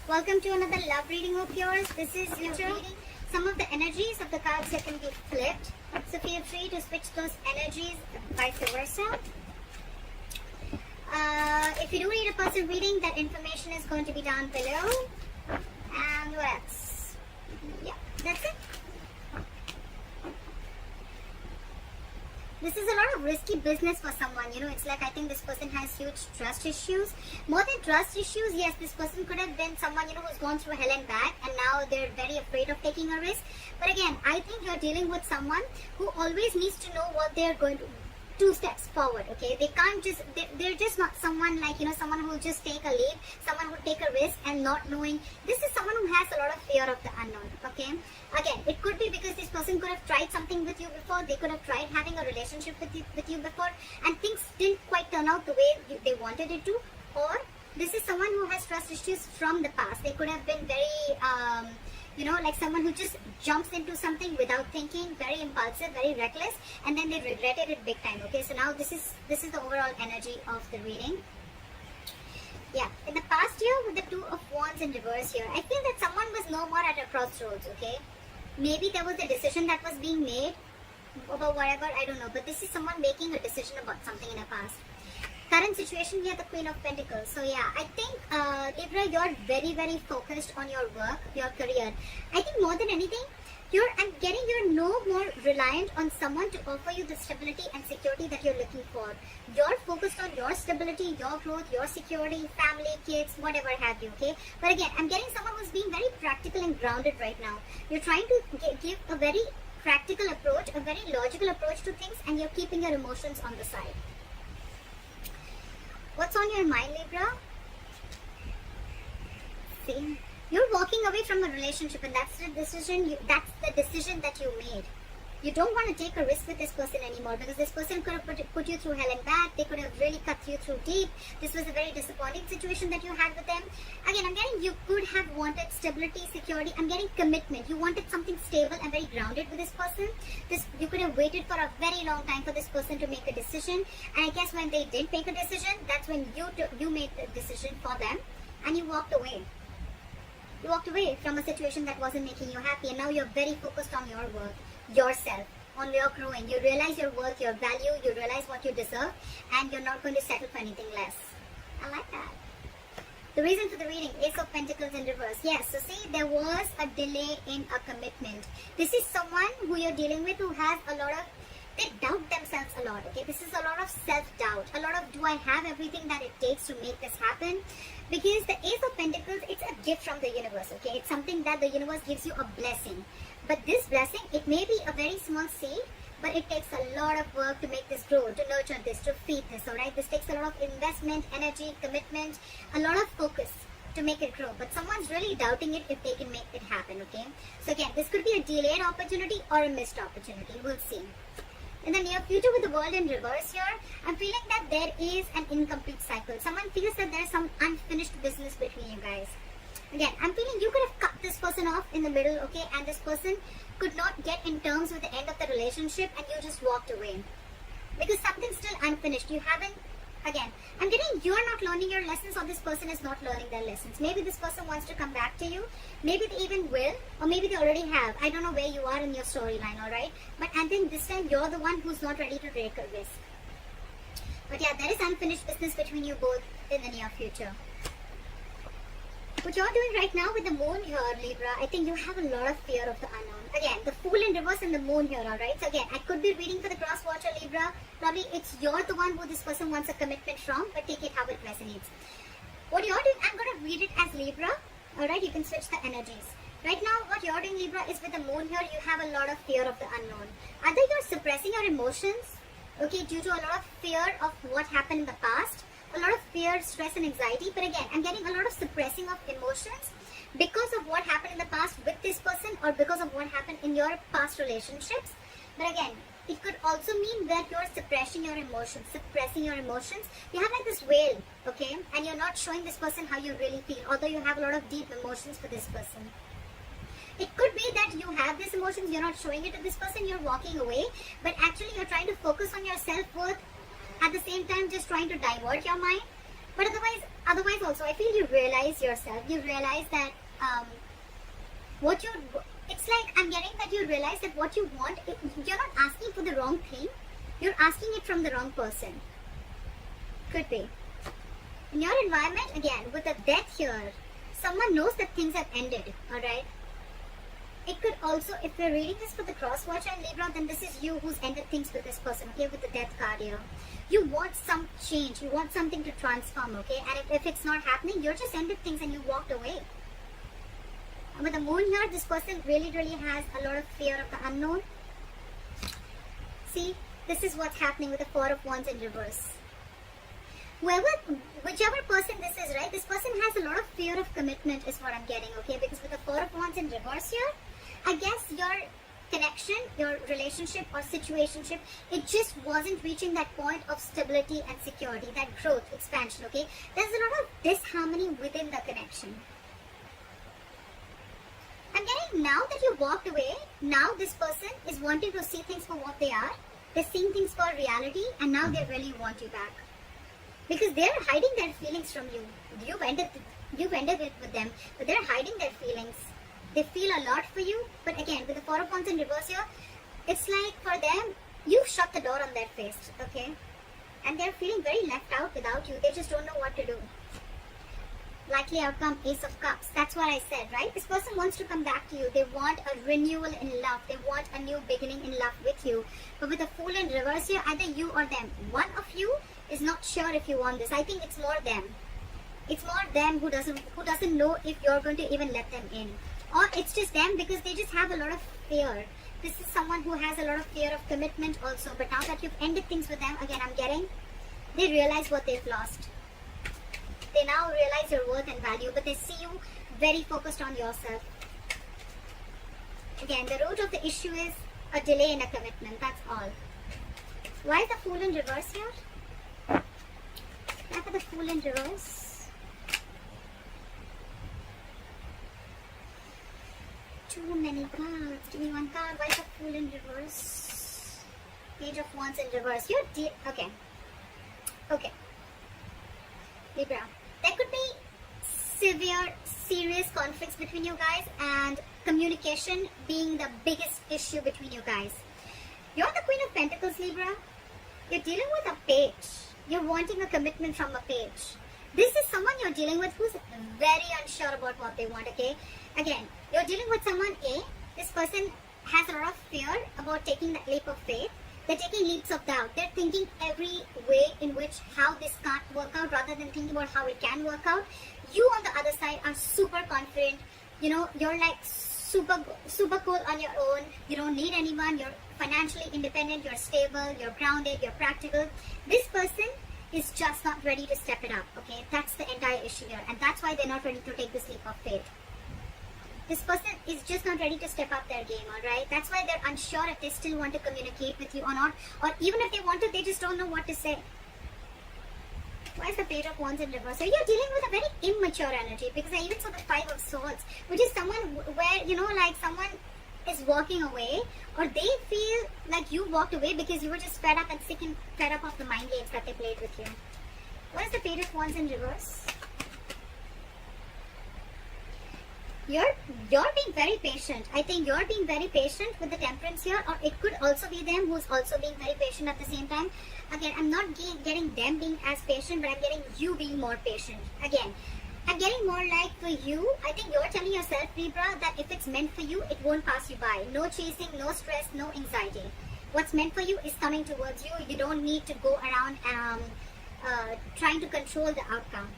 Welcome to another love reading of yours. This is literally some of the energies of the cards that can be flipped. So feel free to switch those energies vice versa. If you do need a person reading, that information is going to be down below. And what else? Yeah, that's it. This is a lot of risky business for someone. You know, it's like I think this person has huge trust issues. More than trust issues, yes, this person could have been someone, you know, who's gone through hell and back, and now they're very afraid of taking a risk. But again, I think you're dealing with someone who always needs to know what they're going to 2 steps forward, okay? They can't just, they're just not someone like, you know, someone who will just take a leap, someone who take a risk and not knowing. This is someone who has a lot of fear of the unknown, okay? Again, it could be because this person could have tried something with you before, they could have tried having a relationship with you before, and things didn't quite turn out the way they wanted it to. Or this is someone who has trust issues from the past. They could have been very, you know, like someone who just jumps into something without thinking, very impulsive, very reckless, and then they regretted it big time, okay? So now this is the overall energy of the reading. Yeah, in the past year with the 2 of Wands in reverse here, I feel that someone was no more at a crossroads, okay? Maybe there was a decision that was being made about whatever, I don't know, but this is someone making a decision about something in the past. Current situation, we have the Queen of Pentacles. So yeah, I think Libra, you're very, very focused on your work, your career. I think more than anything, I'm getting you're no more reliant on someone to offer you the stability and security that you're looking for. You're focused on your stability, your growth, your security, family, kids, whatever have you, okay? But again, I'm getting someone who's being very practical and grounded right now. You're trying to give a very practical approach, a very logical approach to things, and you're keeping your emotions on the side. What's on your mind, Libra? See? You're walking away from a relationship, and that's the decision. That's the decision that you made. You don't want to take a risk with this person anymore, because this person could have put you through hell and back. They could have really cut you through deep. This was a very disappointing situation that you had with them. Again, I'm getting you could have wanted stability, security. I'm getting commitment. You wanted something stable and very grounded with this person. You could have waited for a very long time for this person to make a decision. And I guess when they did make a decision, that's when you made the decision for them, and you walked away. You walked away from a situation that wasn't making you happy, and now you're very focused on your work, yourself, on your growing. You realize your worth, your value, you realize what you deserve, and you're not going to settle for anything less. I like that. The reason for the reading, Ace of Pentacles in reverse. Yes, so see, there was a delay in a commitment. This is someone who you're dealing with who has a lot of, they doubt themselves a lot, okay? This is a lot of self-doubt, a lot of, do I have everything that it takes to make this happen? Because the Ace of Pentacles, it's a gift from the universe, okay? It's something that the universe gives you a blessing. But this blessing, it may be a very small seed, but it takes a lot of work to make this grow, to nurture this, to feed this, alright? This takes a lot of investment, energy, commitment, a lot of focus to make it grow. But someone's really doubting it if they can make it happen, okay? So again, this could be a delayed opportunity or a missed opportunity. We'll see. In the near future with the world in reverse here, I'm feeling that there is an incomplete cycle. Someone feels that there's some unfinished business between you guys. Again, I'm feeling you could have cut this person off in the middle, okay? And this person could not get in terms with the end of the relationship, and you just walked away. Because something's still unfinished. You haven't, again, I'm getting you're not learning your lessons, or this person is not learning their lessons. Maybe this person wants to come back to you. Maybe they even will, or maybe they already have. I don't know where you are in your storyline, alright? But I think this time you're the one who's not ready to take a risk. But yeah, there is unfinished business between you both in the near future. What you're doing right now with the moon here, Libra, I think you have a lot of fear of the unknown. Again, the Fool in reverse and the moon here, alright? So again, I could be reading for the cross watcher, Libra. Probably you're the one who this person wants a commitment from, but take it how it resonates. What you're doing, I'm going to read it as Libra. Alright, you can switch the energies. Right now, what you're doing, Libra, is with the moon here, you have a lot of fear of the unknown. Either you're suppressing your emotions, okay, due to a lot of fear of what happened in the past, a lot of fear, stress, and anxiety. But again, I'm getting a lot of suppressing of emotions because of what happened in the past with this person, or because of what happened in your past relationships. But again, it could also mean that you're suppressing your emotions. You have like this veil, okay? And you're not showing this person how you really feel, although you have a lot of deep emotions for this person. It could be that you have these emotions, you're not showing it to this person, you're walking away, but actually you're trying to focus on your self-worth, at the same time just trying to divert your mind. But otherwise also, I feel you realize yourself. You realize that it's like I'm getting that you realize that what you want, you're not asking for the wrong thing. You're asking it from the wrong person. Could be. In your environment, again, with a death here, someone knows that things have ended, alright? It could also, if we're reading this for the cross watcher and Libra, then this is you who's ended things with this person, okay, with the death card here. You want some change, you want something to transform, okay, and if it's not happening, you're just ended things and you walked away. And with the moon here, this person really has a lot of fear of the unknown. See, this is what's happening with the Four of Wands in reverse. Whichever person this is, right, this person has a lot of fear of commitment is what I'm getting, okay, because with the Four of Wands in reverse here, I guess your connection, your relationship or situationship, it just wasn't reaching that point of stability and security, that growth, expansion, okay. There's a lot of disharmony within the connection. I'm getting now that you walked away, now this person is wanting to see things for what they are. They're seeing things for reality and now they really want you back. Because they're hiding their feelings from you. You've ended it with them, but they're hiding their feelings. They feel a lot for you, but again, with the Four of Wands in reverse here, it's like for them, you've shut the door on their face, okay? And they're feeling very left out without you. They just don't know what to do. Likely outcome, Ace of Cups. That's what I said, right? This person wants to come back to you. They want a renewal in love. They want a new beginning in love with you. But with the Fool in reverse here, either you or them. One of you is not sure if you want this. I think it's more them. It's more them who doesn't know if you're going to even let them in. Or it's just them because they just have a lot of fear. This is someone who has a lot of fear of commitment also. But now that you've ended things with them, again, I'm getting, they realize what they've lost. They now realize your worth and value, but they see you very focused on yourself. Again, the root of the issue is a delay in a commitment. That's all. Why is the Fool in reverse here? Why for the Fool in reverse? Too many cards. Give me one card. Why is the Fool in reverse? Page of Wands in reverse. You're okay. Okay. Libra. There could be serious conflicts between you guys, and communication being the biggest issue between you guys. You're the Queen of Pentacles, Libra. You're dealing with a page. You're wanting a commitment from a page. This is someone you're dealing with who's very unsure about what they want, okay? Again, you're dealing with someone A. This person has a lot of fear about taking that leap of faith. They're taking leaps of doubt. They're thinking every way in which how this can't work out rather than thinking about how it can work out. You on the other side are super confident. You know, you're like super cool on your own. You don't need anyone. You're financially independent. You're stable. You're grounded. You're practical. This person is just not ready to step it up, okay? That's the entire issue here. And that's why they're not ready to take this leap of faith. This person is just not ready to step up their game, alright? That's why they're unsure if they still want to communicate with you or not. Or even if they want to, they just don't know what to say. Why is the Page of Wands in reverse? So you're dealing with a very immature energy, because I even saw the Five of Swords, which is someone where, you know, like someone is walking away, or they feel like you walked away because you were just fed up and sick and fed up of the mind games that they played with you. What is the Page of Wands in reverse? You're being very patient. I think you're being very patient with the Temperance here, or it could also be them who's also being very patient at the same time. Again, I'm not getting them being as patient, but I'm getting you being more patient. Again, I'm getting more like for you, I think you're telling yourself, Libra, that if it's meant for you, it won't pass you by. No chasing, no stress, no anxiety. What's meant for you is coming towards you. You don't need to go around trying to control the outcome.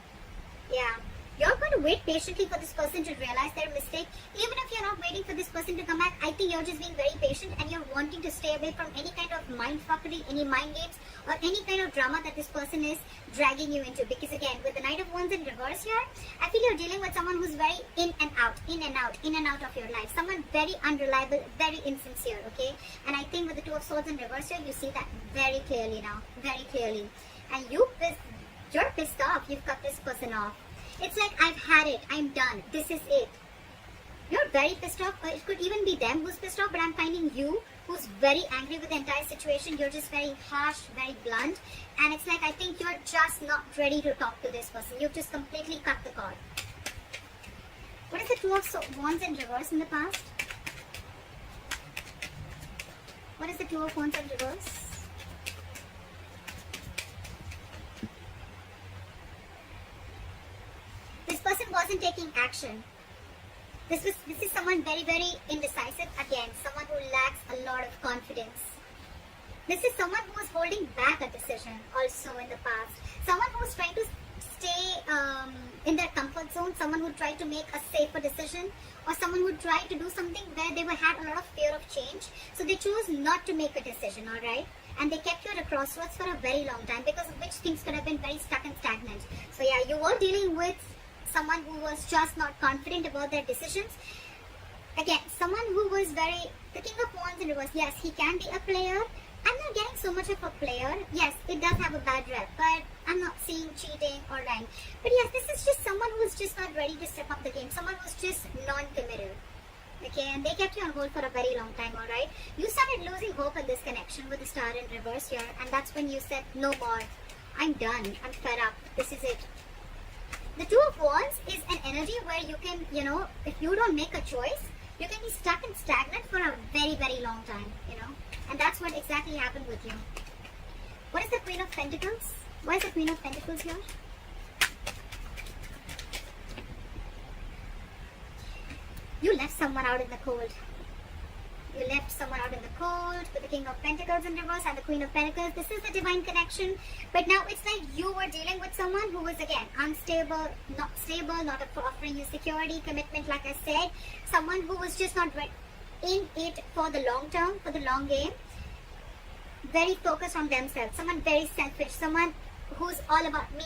Yeah. You're going to wait patiently for this person to realize their mistake. Even if you're not waiting for this person to come back, I think you're just being very patient and you're wanting to stay away from any kind of mindfuckery, any mind games, or any kind of drama that this person is dragging you into. Because again, with the Knight of Wands in reverse here, I feel you're dealing with someone who's very in and out of your life. Someone very unreliable, very insincere, okay? And I think with the Two of Swords in reverse here, you see that very clearly now, very clearly. And you're pissed off. You've cut this person off. It's like, I've had it, I'm done, this is it. You're very pissed off, or it could even be them who's pissed off, but I'm finding you who's very angry with the entire situation. You're just very harsh, very blunt, and it's like I think you're just not ready to talk to this person. You've just completely cut the cord. What is the Two of Wands in reverse in the past? What is the Two of Wands in reverse? This person wasn't taking action. This is someone very, very indecisive. Again, someone who lacks a lot of confidence. This is someone who was holding back a decision also in the past. Someone who was trying to stay in their comfort zone. Someone who tried to make a safer decision, or someone who tried to do something where they had a lot of fear of change. So they chose not to make a decision, alright? And they kept you at a crossroads for a very long time, because of which things could have been very stuck and stagnant. So yeah, you were dealing with someone who was just not confident about their decisions. Again, someone who was very, the King of Wands in reverse, yes, he can be a player. I'm not getting so much of a player. Yes, it does have a bad rep, but I'm not seeing cheating or lying. But yes, this is just someone who's just not ready to step up the game. Someone who's just non-committal. Okay, and they kept you on hold for a very long time, alright? You started losing hope in this connection with the star in reverse here, and that's when you said, no more. I'm done. I'm fed up. This is it. The Two of Wands is an energy where you can, if you don't make a choice, you can be stuck and stagnant for a very, very long time, And that's what exactly happened with you. What is the Queen of Pentacles? Why is the Queen of Pentacles here? You left someone out in the cold. You left someone out in the cold with the King of Pentacles in reverse and the Queen of Pentacles. This is the divine connection. But now it's like you were dealing with someone who was, again, unstable, not stable, not offering you security, commitment, like I said. Someone who was just not in it for the long term, for the long game. Very focused on themselves. Someone very selfish. Someone who's all about me.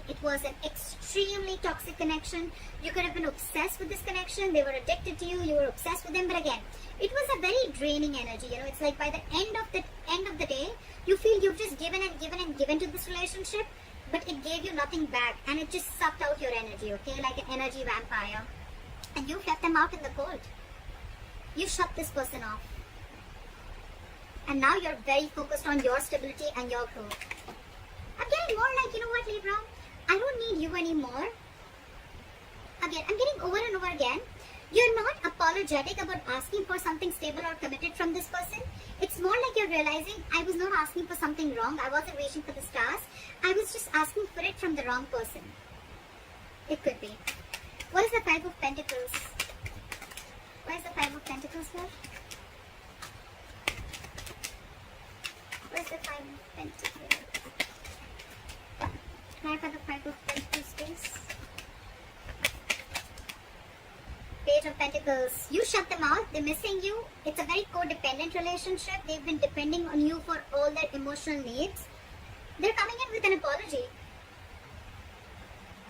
It was an extremely toxic connection. You could have been obsessed with this connection. They were addicted to you. You were obsessed with them. But again, it was a very draining energy. It's like by the end of the day, you feel you've just given to this relationship, but it gave you nothing back, and it just sucked out your energy. Okay, like an energy vampire, and you left them out in the cold. You shut this person off, and now you're very focused on your stability and your growth. I'm getting more like, you know what, Libra? I don't need you anymore. Again, I'm getting over and over again. You're not apologetic about asking for something stable or committed from this person. It's more like you're realizing, I was not asking for something wrong. I wasn't reaching for the stars. I was just asking for it from the wrong person. It could be. What is the Five of Pentacles? Why is the Five of Pentacles here? Where's the Five of Pentacles? Can I have the Five of Pentacles, please? Page of Pentacles. You shut them out. They're missing you. It's a very codependent relationship. They've been depending on you for all their emotional needs. They're coming in with an apology.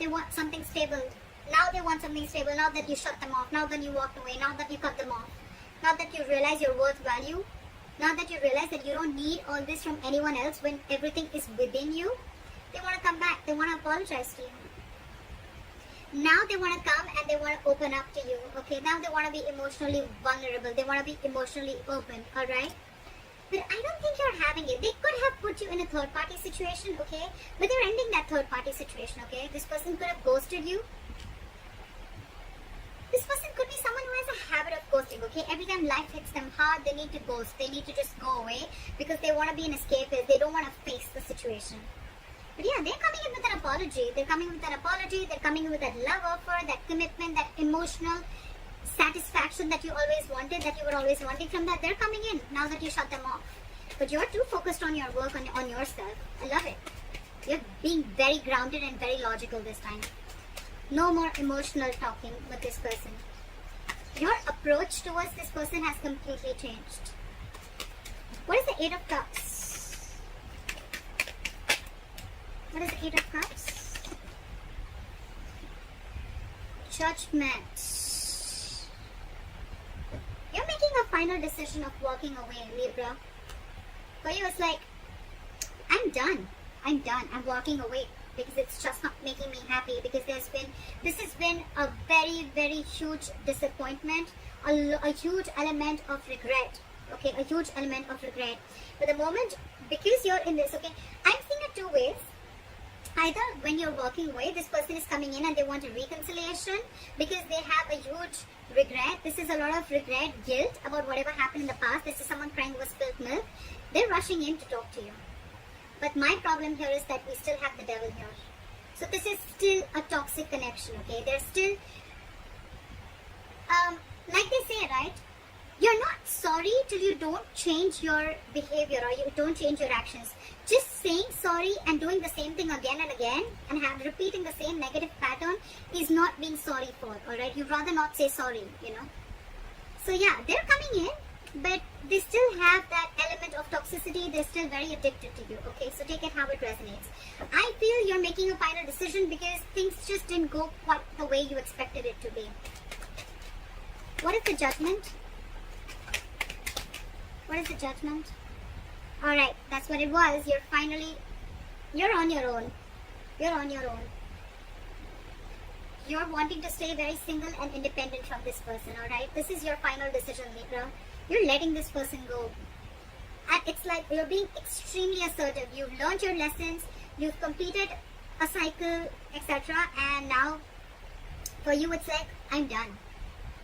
They want something stable. Now they want something stable. Now that you shut them off. Now that you walked away. Now that you cut them off. Now that you realize your worth value. Now that you realize that you don't need all this from anyone else when everything is within you. They want to come back. They want to apologize to you. Now they want to come and they want to open up to you. Okay, now they want to be emotionally vulnerable. They want to be emotionally open. Alright? But I don't think you're having it. They could have put you in a third party situation. Okay? But they're ending that third party situation. Okay? This person could have ghosted you. This person could be someone who has a habit of ghosting. Okay? Every time life hits them hard, they need to ghost. They need to just go away because they want to be an escapist. They don't want to face the situation. But yeah, they're coming in with an apology. They're coming with an apology. They're coming in with that love offer, that commitment, that emotional satisfaction that you always wanted, that you were always wanting from that. They're coming in now that you shut them off. But you're too focused on your work, on yourself. I love it. You're being very grounded and very logical this time. No more emotional talking with this person. Your approach towards this person has completely changed. What is the Eight of Cups? What is the Eight of Cups? Judgment. You're making a final decision of walking away, Libra. For you, it's like, I'm done. I'm done. I'm walking away because it's just not making me happy. Because this has been a very, very huge disappointment, a huge element of regret. okay, a huge element of regret. But the moment, because you're in this, okay, I'm seeing it two ways. Either when you're walking away, this person is coming in and they want a reconciliation because they have a huge regret. This is a lot of regret, guilt about whatever happened in the past. This is someone crying over spilt milk. They're rushing in to talk to you. But my problem here is that we still have the devil here. So this is still a toxic connection, okay? There's still, like they say, right? You're not sorry till you don't change your behavior or you don't change your actions. Just saying sorry and doing the same thing again and again and repeating the same negative pattern is not being sorry for, alright? You'd rather not say sorry, you know. So yeah, they're coming in, but they still have that element of toxicity. They're still very addicted to you, okay? So take it how it resonates. I feel you're making a final decision because things just didn't go quite the way you expected it to be. What is the judgment? What is the judgment? Alright, that's what it was. You're on your own. You're on your own. You're wanting to stay very single and independent from this person, alright? This is your final decision, Libra. You're letting this person go. And it's like you're being extremely assertive. You've learned your lessons. You've completed a cycle, etc. And now, for you, it's like, I'm done.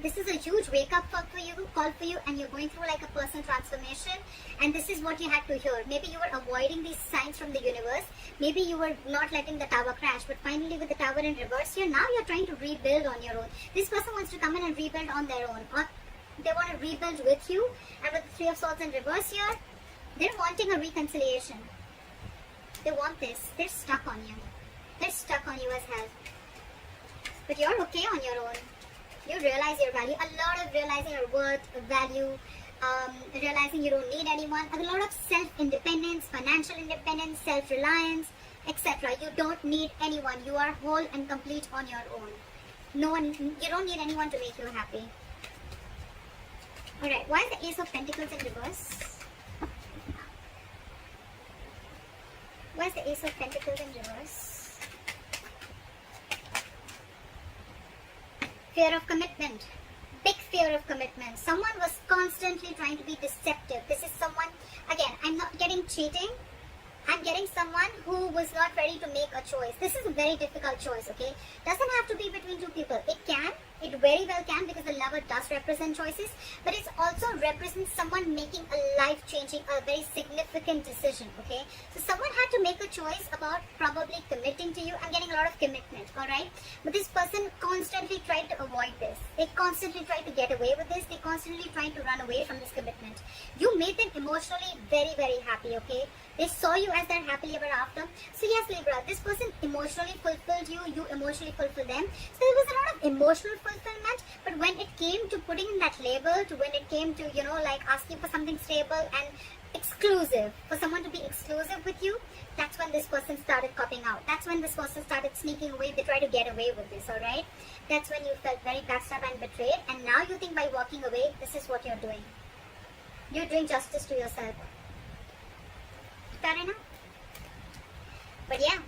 This is a huge wake-up call for you, and you're going through like a personal transformation, and this is what you had to hear. Maybe you were avoiding these signs from the universe. Maybe you were not letting the tower crash, but finally with the tower in reverse here, now you're trying to rebuild on your own. This person wants to come in and rebuild on their own, or they want to rebuild with you, and with the Three of Swords in reverse here, they're wanting a reconciliation. They want this. They're stuck on you. They're stuck on you as hell. But you're okay on your own. You realize your value, a lot of realizing your worth, value, realizing you don't need anyone, a lot of self-independence, financial independence, self-reliance, etc. You don't need anyone. You are whole and complete on your own. You don't need anyone to make you happy. Alright, why is the Ace of Pentacles in reverse? Why is the Ace of Pentacles in reverse? Fear of commitment. Big fear of commitment. Someone was constantly trying to be deceptive. This is someone, again, I'm not getting cheating. I'm getting someone who was not ready to make a choice. This is a very difficult choice, okay? Doesn't have to be between two people. It can. It very well can, because the lover does represent choices. But it also represents someone making a life-changing, a very significant decision, okay? So someone had to make a choice about probably committing to you and getting a lot of commitment, alright? But this person constantly tried to avoid this. They constantly tried to get away with this. They constantly tried to run away from this commitment. You made them emotionally very, very happy, okay? They saw you as their happily ever after. So yes, Libra, this person emotionally fulfilled you. You emotionally fulfilled them. So there was a lot of emotional fulfillment. But when it came to putting in that label, to when it came to, you know, like asking for something stable and exclusive, for someone to be exclusive with you, that's when this person started copping out. That's when this person started sneaking away. They tried to get away with this, alright? That's when you felt very backstabbed and betrayed. And now you think by walking away, this is what you're doing. You're doing justice to yourself. Fair enough? But yeah,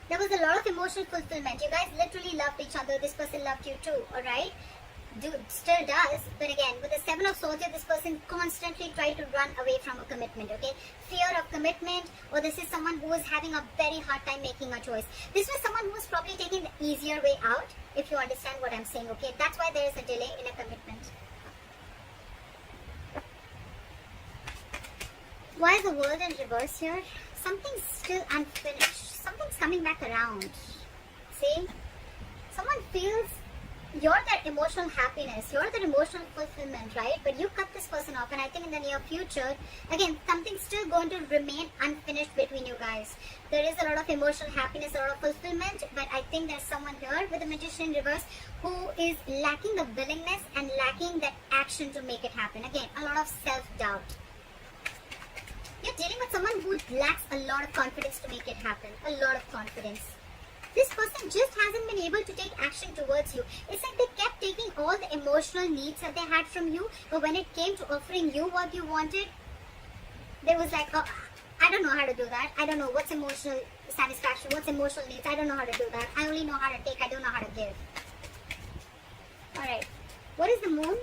there was a lot of emotional fulfillment. You guys literally loved each other. This person loved you too, alright? Still does. But again, with the Seven of Swords, this person constantly tried to run away from a commitment, okay? Fear of commitment, or this is someone who was having a very hard time making a choice. This was someone who was probably taking the easier way out, if you understand what I'm saying, okay? That's why there is a delay in a commitment. Why is the World in reverse here? Something's still unfinished. Something's coming back around. See? Someone feels you're their emotional happiness. You're their emotional fulfillment, right? But you cut this person off. And I think in the near future, again, something's still going to remain unfinished between you guys. There is a lot of emotional happiness, a lot of fulfillment. But I think there's someone here with the Magician in reverse who is lacking the willingness and lacking that action to make it happen. Again, a lot of self-doubt. You're dealing with someone who lacks a lot of confidence to make it happen. A lot of confidence. This person just hasn't been able to take action towards you. It's like they kept taking all the emotional needs that they had from you, but when it came to offering you what you wanted, they was like, oh, I don't know how to do that. I don't know what's emotional satisfaction, what's emotional needs. I don't know how to do that. I only know how to take. I don't know how to give. Alright. What is the Moon?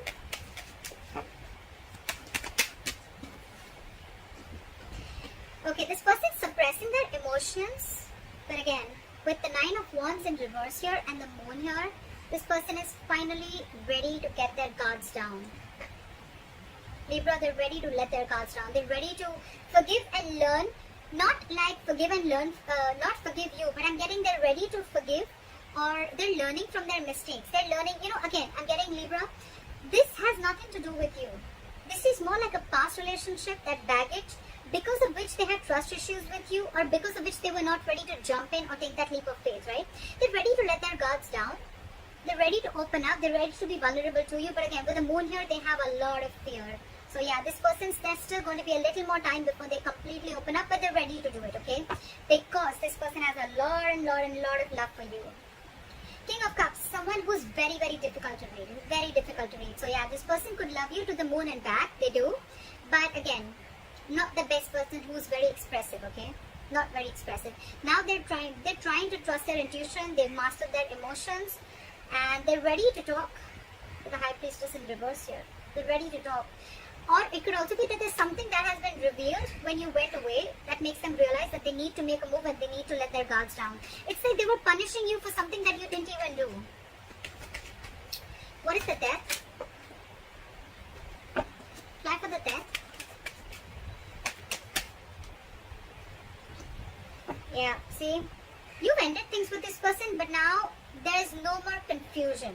Okay, this person is suppressing their emotions, but again, with the Nine of Wands in reverse here and the Moon here, this person is finally ready to get their guards down. Libra, they're ready to let their guards down. They're ready to forgive and learn. Not like forgive and learn, not forgive you, but I'm getting they're ready to forgive, or they're learning from their mistakes. They're learning, again, I'm getting Libra. This has nothing to do with you. This is more like a past relationship, that baggage, because of which they had trust issues with you, or because of which they were not ready to jump in or take that leap of faith, right? They're ready to let their guards down. They're ready to open up. They're ready to be vulnerable to you. But again, with the Moon here, they have a lot of fear. So yeah, this person's, there's still going to be a little more time before they completely open up, but they're ready to do it, okay? Because this person has a lot of love for you. King of Cups, someone who's very, very difficult to read. Very difficult to read. So yeah, this person could love you to the moon and back. They do. But again, not the best person who's very expressive, okay? Not very expressive. Now they're trying to trust their intuition. They've mastered their emotions. And they're ready to talk. To the High Priestess in reverse here. They're ready to talk. Or it could also be that there's something that has been revealed when you went away that makes them realize that they need to make a move and they need to let their guards down. It's like they were punishing you for something that you didn't even do. What is the Death? Fly for the Death. Yeah, see? You've ended things with this person, but now there's no more confusion,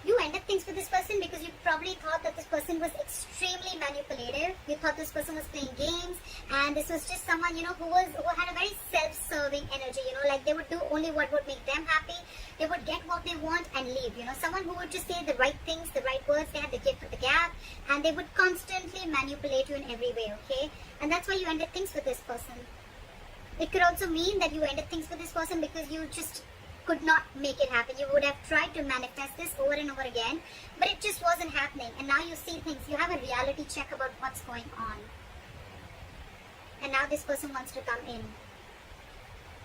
You ended things with this person because you probably thought that this person was extremely manipulative. You thought this person was playing games, and this was just someone, who had a very self-serving energy, like they would do only what would make them happy. They would get what they want and leave, someone who would just say the right things, the right words. They had the gift of the gab, and they would constantly manipulate you in every way, okay? And that's why you ended things with this person. It could also mean that you ended things with this person because you just could not make it happen. You would have tried to manifest this over and over again, but it just wasn't happening. And now you see things. You have a reality check about what's going on. And now this person wants to come in.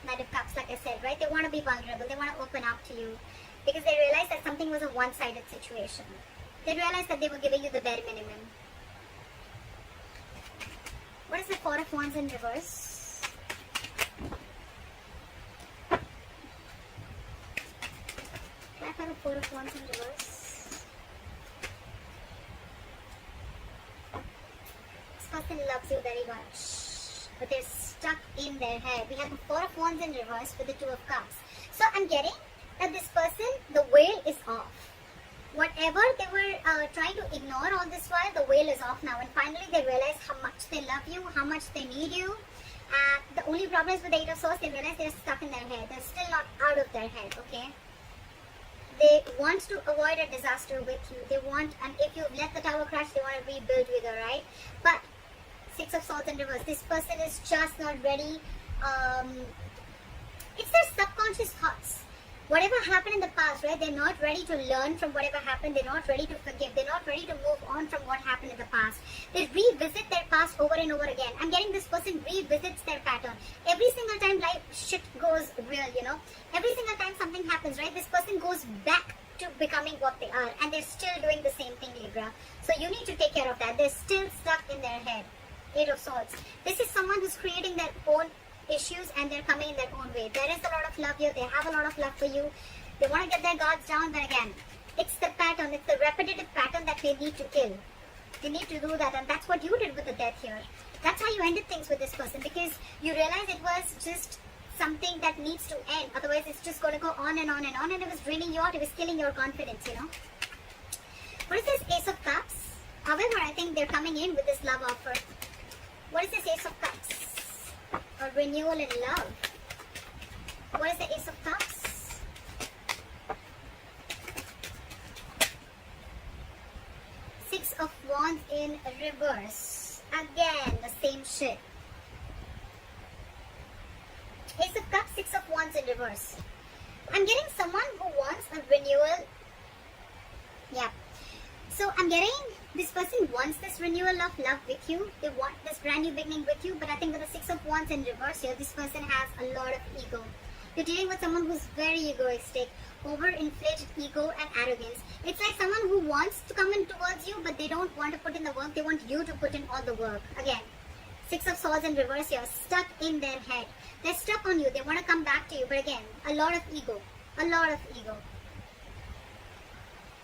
Knight of Cups, like I said, right? They want to be vulnerable. They want to open up to you because they realized that something was a one-sided situation. They realized that they were giving you the bare minimum. What is the Four of Wands in reverse? I have a Four of Wands in reverse. This person loves you very much, but they're stuck in their head. We have the Four of Wands in reverse with the Two of Cups. So I'm getting that this person, the veil is off. Whatever they were trying to ignore all this while, the veil is off now. And finally they realize how much they love you, how much they need you. The only problem is with the Eight of Swords, they realize they're stuck in their head. They're still not out of their head, okay? They want to avoid a disaster with you. They want, and if you let the tower crash, they want to rebuild with you, right? But Six of Swords in reverse. This person is just not ready. It's their subconscious thoughts. Whatever happened in the past, right? They're not ready to learn from whatever happened. They're not ready to forgive. They're not ready to move on from what happened in the past. They revisit their past over and over again. I'm getting this person revisits their pattern. Every single time life shit goes real, Every single time something happens, right? This person goes back to becoming what they are. And they're still doing the same thing, Libra. So you need to take care of that. They're still stuck in their head. Eight of Swords. This is someone who's creating their own issues and they're coming in their own way. There is a lot of love here. They have a lot of love for you. They want to get their guards down, but again, it's the pattern. It's the repetitive pattern that they need to kill. They need to do that, and that's what you did with the Death here. That's how you ended things with this person, because you realized it was just something that needs to end. Otherwise, it's just going to go on and on and on, and it was draining you out. It was killing your confidence, What is this Ace of Cups? However, I think they're coming in with this love offer. What is this Ace of Cups? A renewal in love. What is the Ace of Cups? Six of Wands in reverse. Again, the same shit. Ace of Cups, Six of Wands in reverse. I'm getting someone who wants a renewal. Yeah. So I'm getting this person wants this renewal of love with you. They want this brand new beginning with you. But I think with the Six of Wands in reverse here, this person has a lot of ego. You're dealing with someone who's very egoistic, overinflated ego and arrogance. It's like someone who wants to come in towards you, but they don't want to put in the work. They want you to put in all the work. Again, 6 of Swords in reverse here, stuck in their head. They're stuck on you. They want to come back to you, but again, a lot of ego. A lot of ego.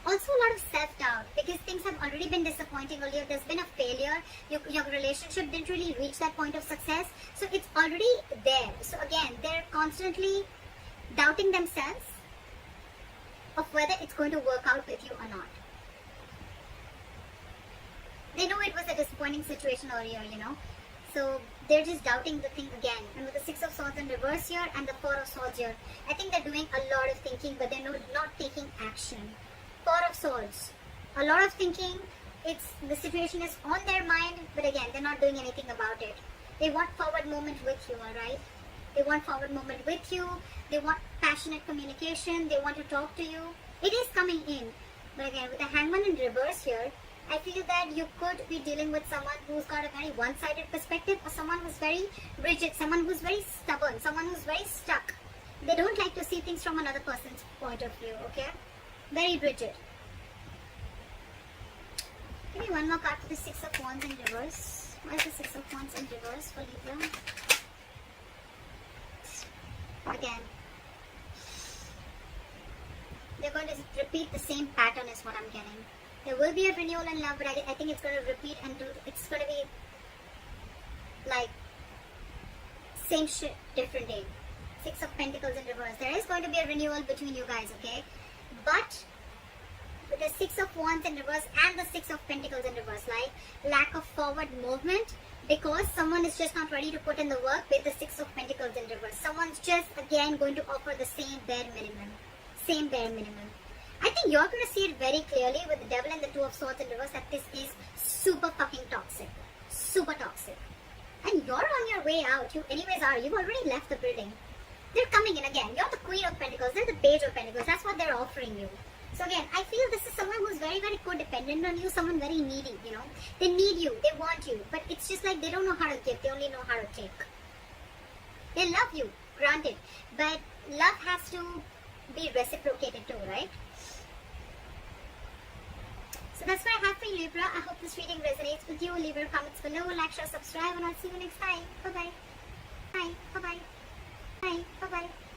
Also a lot of self-doubt, because things have already been disappointing earlier. There's been a failure. Your relationship didn't really reach that point of success. So it's already there. So again, they're constantly doubting themselves of whether it's going to work out with you or not. They know it was a disappointing situation earlier, you know. So they're just doubting the thing again. And with the 6 of Swords in reverse here and the 4 of Swords here, I think they're doing a lot of thinking, but they're not taking action. 4 of Swords. A lot of thinking. The situation is on their mind, but again, they're not doing anything about it. They want forward movement with you, alright? They want forward movement with you. They want passionate communication. They want to talk to you. It is coming in. But again, with the Hangman in reverse here, I feel that you could be dealing with someone who's got a very one-sided perspective, or someone who's very rigid, someone who's very stubborn, someone who's very stuck. They don't like to see things from another person's point of view, okay? Very rigid. Give me one more card for the 6 of Wands in reverse. Why is the 6 of Wands in reverse for Libra? Again, they're going to repeat the same pattern is what I'm getting. There will be a renewal in love, but I think it's going to repeat and it's going to be like same shit, different day. 6 of Pentacles in reverse. There is going to be a renewal between you guys, okay? But with the 6 of Wands in reverse and the 6 of Pentacles in reverse, like lack of forward movement, because someone is just not ready to put in the work with the 6 of Pentacles in reverse. Someone's just again going to offer the same bare minimum. Same bare minimum. I think you're going to see it very clearly with the Devil and the 2 of Swords in reverse that this is super fucking toxic. Super toxic. And you're on your way out. You anyways are. You've already left the building. They're coming in again. You're the Queen of Pentacles. They're the Page of Pentacles. That's what they're offering you. So again, I feel this is someone who's very, very codependent on you. Someone very needy, you know. They need you. They want you. But it's just like they don't know how to give. They only know how to take. They love you. Granted. But love has to be reciprocated too, right? So that's what I have for you, Libra. I hope this reading resonates with you. Leave your comments below, like, share, subscribe, and I'll see you next time. Bye-bye. Bye. Bye-bye. Bye. Bye-bye.